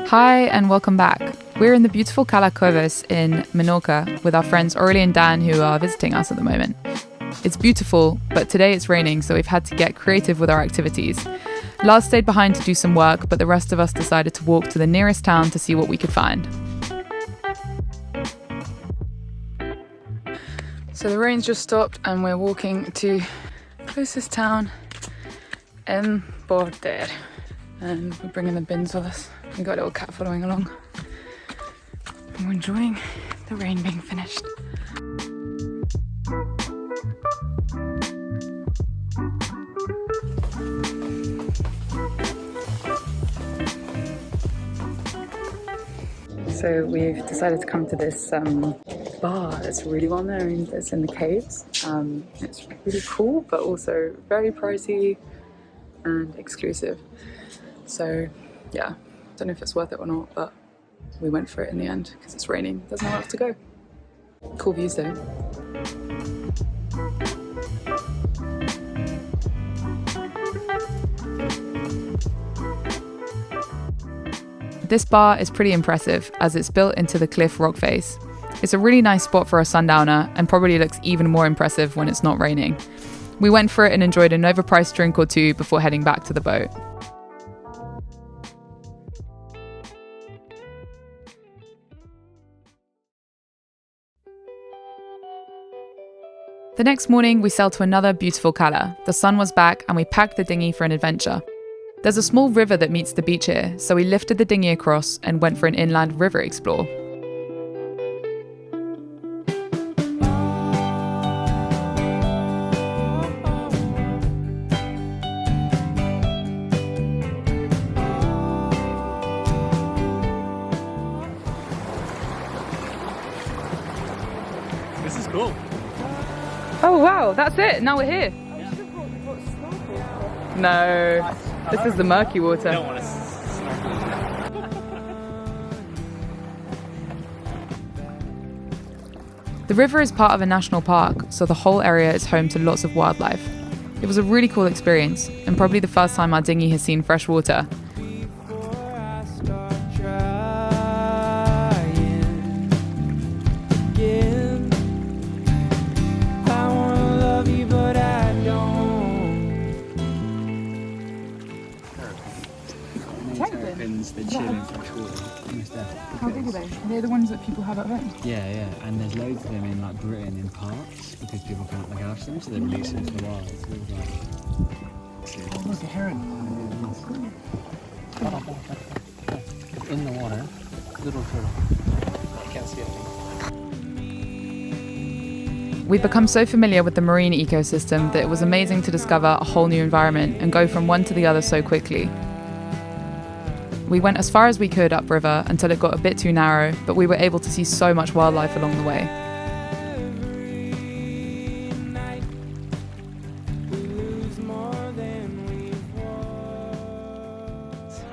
Hi and welcome back. We're in the beautiful Cala Coves in Menorca with our friends Aurelie and Dan who are visiting us at the moment. It's beautiful, but today it's raining, so we've had to get creative with our activities. Lars stayed behind to do some work, but the rest of us decided to walk to the nearest town to see what we could find. So the rain's just stopped and we're walking to the closest town, Border. And we're bringing the bins with us. We got a little cat following along. And we're enjoying the rain being finished. So we've decided to come to this bar that's really well known. It's in the caves. It's really cool, but also very pricey and exclusive. So yeah, don't know if it's worth it or not, but we went for it in the end because it's raining. There's nowhere else to go. Cool views though. This bar is pretty impressive as it's built into the cliff rock face. It's a really nice spot for a sundowner and probably looks even more impressive when it's not raining. We went for it and enjoyed an overpriced drink or two before heading back to the boat. The next morning, we sailed to another beautiful cala. The sun was back and we packed the dinghy for an adventure. There's a small river that meets the beach here, so we lifted the dinghy across and went for an inland river explore. This is cool. Oh wow, that's it, now we're here. No, this is the murky water. I don't want to snorkel. The river is part of a national park, so the whole area is home to lots of wildlife. It was a really cool experience, and probably the first time our dinghy has seen fresh water. They chill in fresh water. How big are they? They're the ones that people have at home? Yeah, and there's loads of them in like Britain in parks because people can't look after them, so they release them into the wild. So Oh, look, a heron. in the water, little turtle. I can't see anything. We've become so familiar with the marine ecosystem that it was amazing to discover a whole new environment and go from one to the other so quickly. We went as far as we could upriver until it got a bit too narrow, but we were able to see so much wildlife along the way.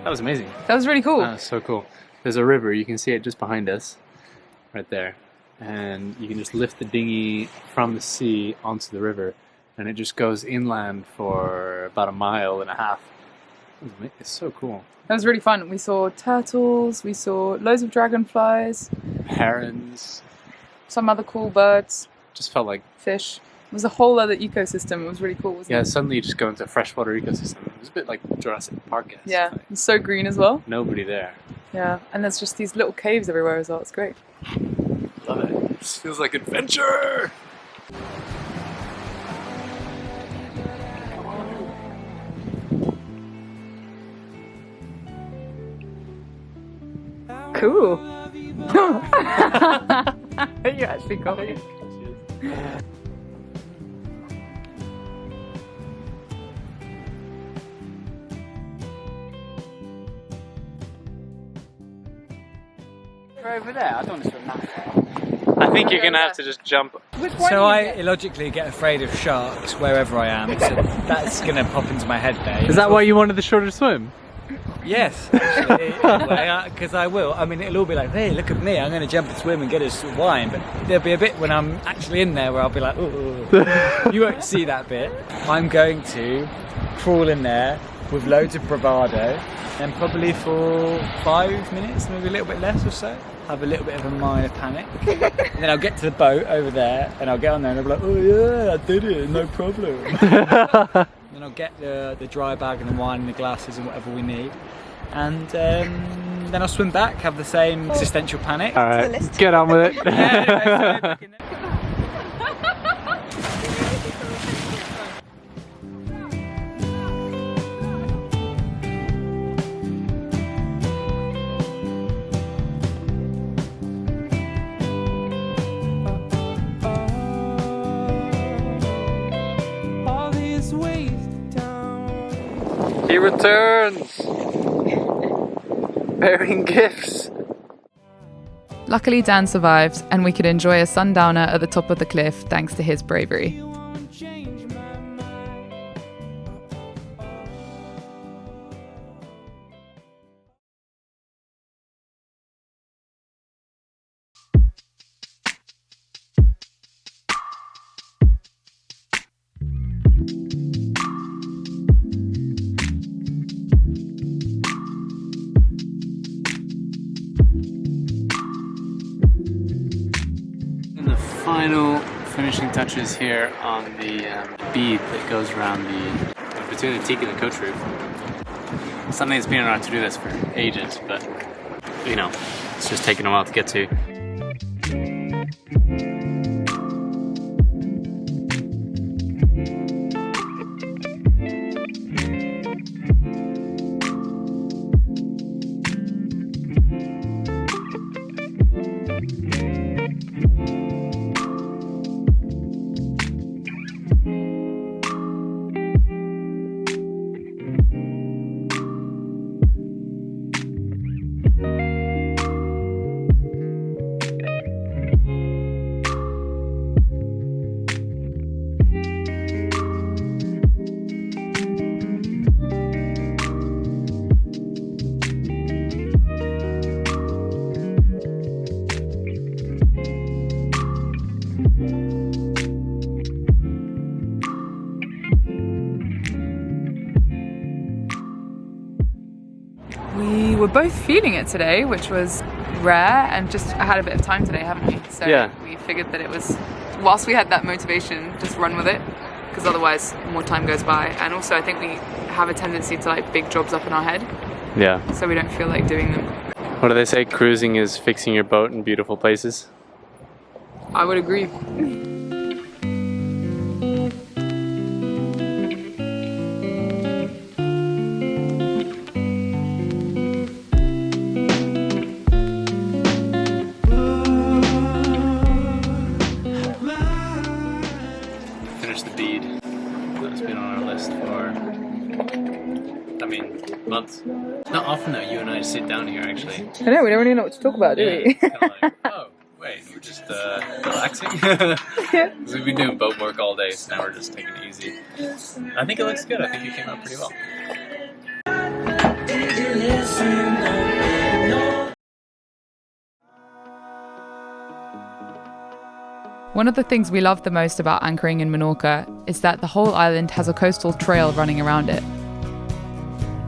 That was amazing. That was really cool. That was so cool. There's a river, you can see it just behind us, right there. And you can just lift the dinghy from the sea onto the river, and it just goes inland for about 1.5 miles. It's so cool. That was really fun. We saw turtles, we saw loads of dragonflies, Herons. some other cool birds, Just felt like, fish. It was a whole other ecosystem. It was really cool, wasn't yeah, it? suddenly you just go into a freshwater ecosystem. It was a bit like Jurassic Park. Yeah, Like, it's so green as well. nobody there. Yeah, and there's just these little caves everywhere as well. It's great. Love it. It just feels like adventure. Cool. You actually got it. We're over there. I don't want to swim that far. I think you're gonna have to just jump. So I illogically get afraid of sharks wherever I am, so that's going to pop into my head there. Is that why you wanted the shorter swim? Yes, actually, because I will. I mean, it'll all be like, hey, look at me, I'm going to jump and swim and get us wine, but there'll be a bit when I'm actually in there where I'll be like, ooh. You won't see that bit. I'm going to crawl in there with loads of bravado Then probably for 5 minutes, maybe a little bit less or so, have a little bit of a minor panic. And then I'll get to the boat over there and I'll get on there and I'll be like, oh yeah, I did it, no problem. Then I'll get the dry bag and the wine and the glasses and whatever we need. And then I'll swim back, have the same existential panic. All right, get on with it. Yeah, anyway, so He returns, bearing gifts. Luckily, Dan survived, and we could enjoy a sundowner at the top of the cliff thanks to his bravery. Final finishing touches here on the bead that goes around between the teak and the coach roof. Something that's been on our to-do list for ages, but you know, it's just taken a while to get to. We were both feeling it today, which was rare, and just I had a bit of time today, haven't we? So yeah, we figured that it was, whilst we had that motivation, just run with it, because otherwise more time goes by. And also I think we have a tendency to like big jobs up in our head. Yeah. So we don't feel like doing them. What do they say? Cruising is fixing your boat in beautiful places. I would agree. Months. Not often though, you and I sit down here actually. I know, we don't really know what to talk about, do we? It's kind of like, oh, wait, we're just relaxing? Because we've been doing boat work all day, so now we're just taking it easy. I think it looks good. I think it came out pretty well. One of the things we love the most about anchoring in Menorca is that the whole island has a coastal trail running around it.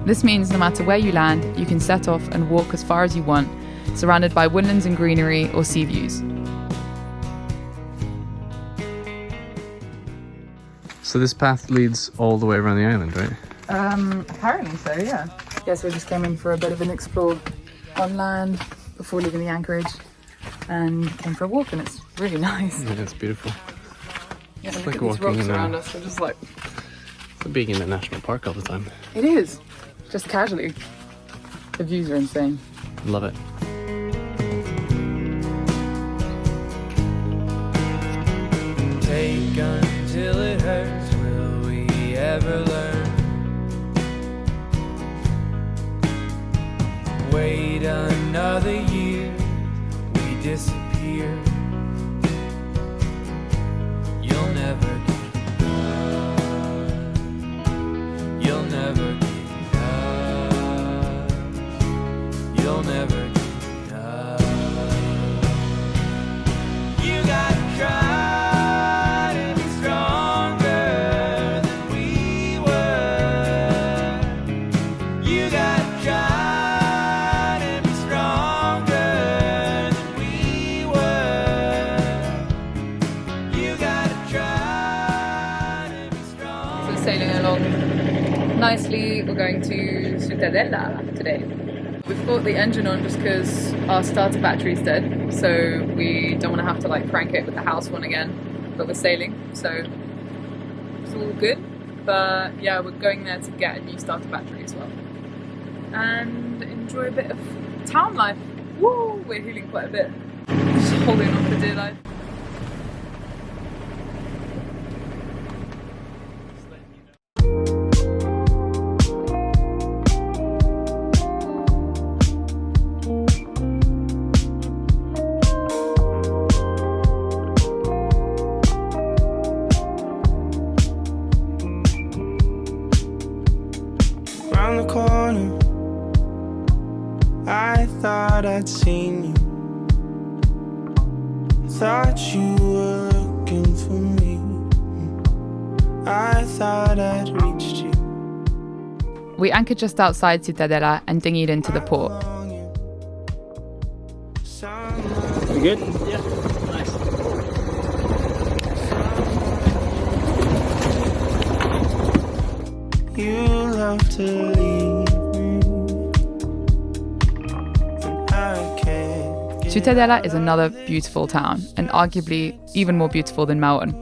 This means no matter where you land, you can set off and walk as far as you want, surrounded by woodlands and greenery or sea views. So this path leads all the way around the island, right? Apparently so, yeah. Yes, we just came in for a bit of an explore on land before leaving the anchorage and came for a walk, and it's really nice. Yeah, it's beautiful. Yeah, it's look like at these walking rocks in around us. We're just like, it's like being in a national park all the time. It is. Just casually. The views are insane. Love it. Take until it hurts, will we ever learn? Wait another year, we disappear. You'll never get up. You'll never get you'll never get up. You gotta try to be stronger than we were. You gotta try. firstly, we're going to Ciutadella today. We've got the engine on just because our starter battery's dead, so we don't want to have to like crank it with the house one again, but we're sailing, so it's all good. But yeah, we're going there to get a new starter battery as well and enjoy a bit of town life. Woo! We're healing quite a bit, just holding on for dear life. Round the corner, I thought I'd seen you. Thought you were looking for me. I thought I'd reached you. We anchored just outside Ciutadella and dinghied into the port. You good? Yeah. Nice. You love to leave me, and I can't get Ciutadella is another beautiful town, and arguably even more beautiful than Melbourne.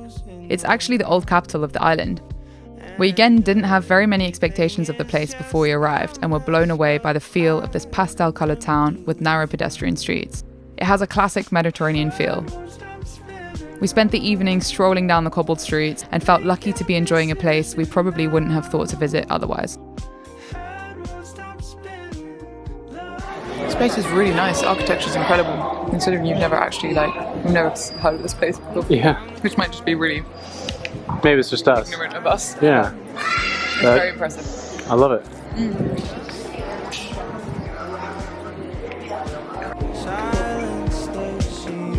It's actually the old capital of the island. We again didn't have very many expectations of the place before we arrived and were blown away by the feel of this pastel-coloured town with narrow pedestrian streets. It has a classic Mediterranean feel. We spent the evening strolling down the cobbled streets and felt lucky to be enjoying a place we probably wouldn't have thought to visit otherwise. This place is really nice. The architecture is incredible, considering you've never heard of this place before. Yeah. Which might just be really Maybe it's just us. ignorant of us. Yeah. It's very impressive. I love it. silence that's you.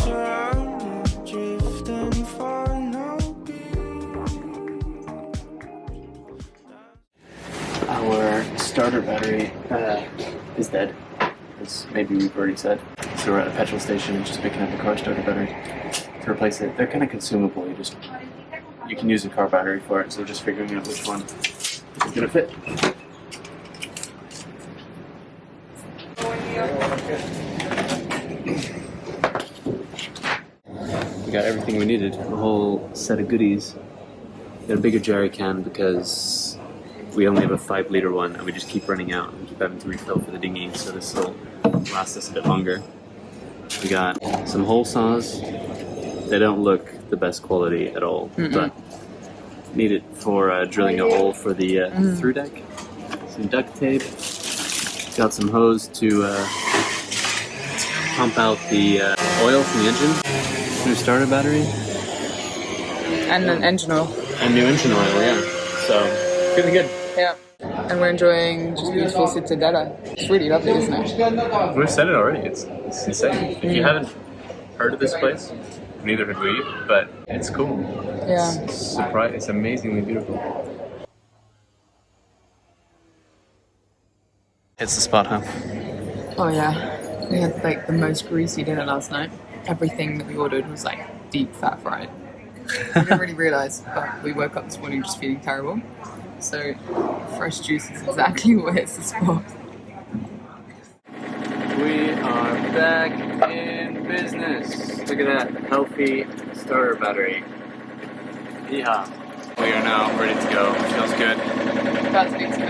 Surrounded, drifting for no Our starter battery is dead, as maybe we've already said. So we're at a petrol station and just picking up a car starter battery to replace it. They're kind of consumable. You can use a car battery for it. So just figuring out which one is gonna fit. We got everything we needed. A whole set of goodies. Got a bigger jerry can because we only have a 5-liter one and we just keep running out and we keep having to refill for the dinghy, so this will last us a bit longer. We got some hole saws. They don't look the best quality at all, but need it for drilling a hole for the through deck. Some duct tape. Got some hose to pump out the oil from the engine. New starter battery. And an engine oil. And new engine oil, yeah. So, really good. Yeah. And we're enjoying just beautiful Ciutadella. It's really lovely, isn't it? We've said it already. It's insane. If you haven't heard of this place, neither had we, but it's cool. Yeah. It's amazingly beautiful. It's the spot, huh? Oh yeah. We had like the most greasy dinner last night. Everything that we ordered was like deep fat fried. We didn't really realise, but we woke up this morning just feeling terrible. So fresh juice is exactly what hits the spot. We are back in business. Look at that healthy starter battery. Yeehaw. We are now ready to go. Feels good. About to leave to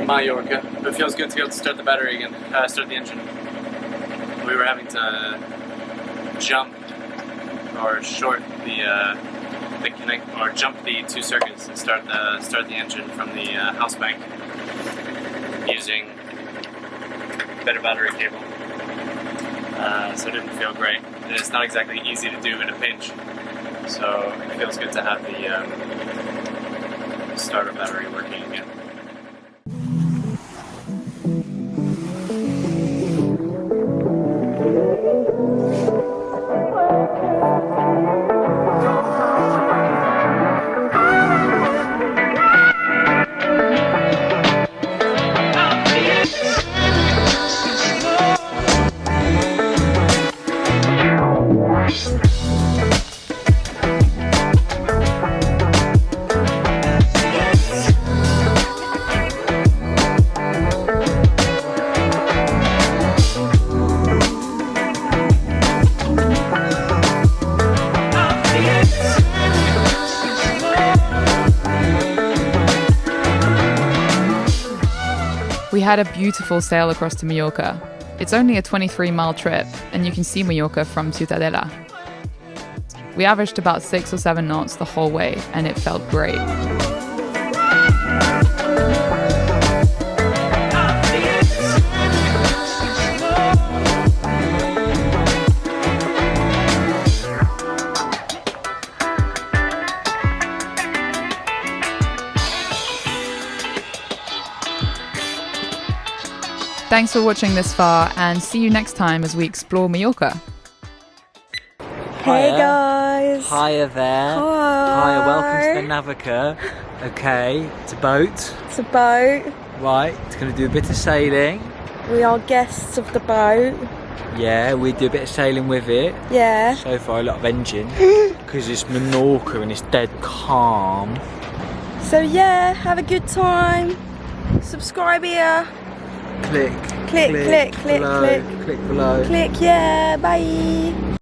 Mallorca. It feels good to be able to start the battery again, start the engine. We were having to jump or short the connect or jump the 2 circuits and start the engine from the house bank using better battery cable. So it didn't feel great. And it's not exactly easy to do in a pinch. So it feels good to have the starter battery working again. had a beautiful sail across to Mallorca. It's only a 23-mile trip, and you can see Mallorca from Ciutadella. We averaged about 6 or 7 knots the whole way, and it felt great. Thanks for watching this far, and see you next time as we explore Mallorca. Hey guys! Hiya there. Hi. Hiya, welcome to the Navika. Okay, it's a boat. It's a boat. Right, it's going to do a bit of sailing. We are guests of the boat. Yeah, we do a bit of sailing with it. Yeah. So far, a lot of engine. Because it's Menorca and it's dead calm. So yeah, have a good time. Subscribe here. Click. Click, click, click, below, click. Click below. Click, yeah, bye.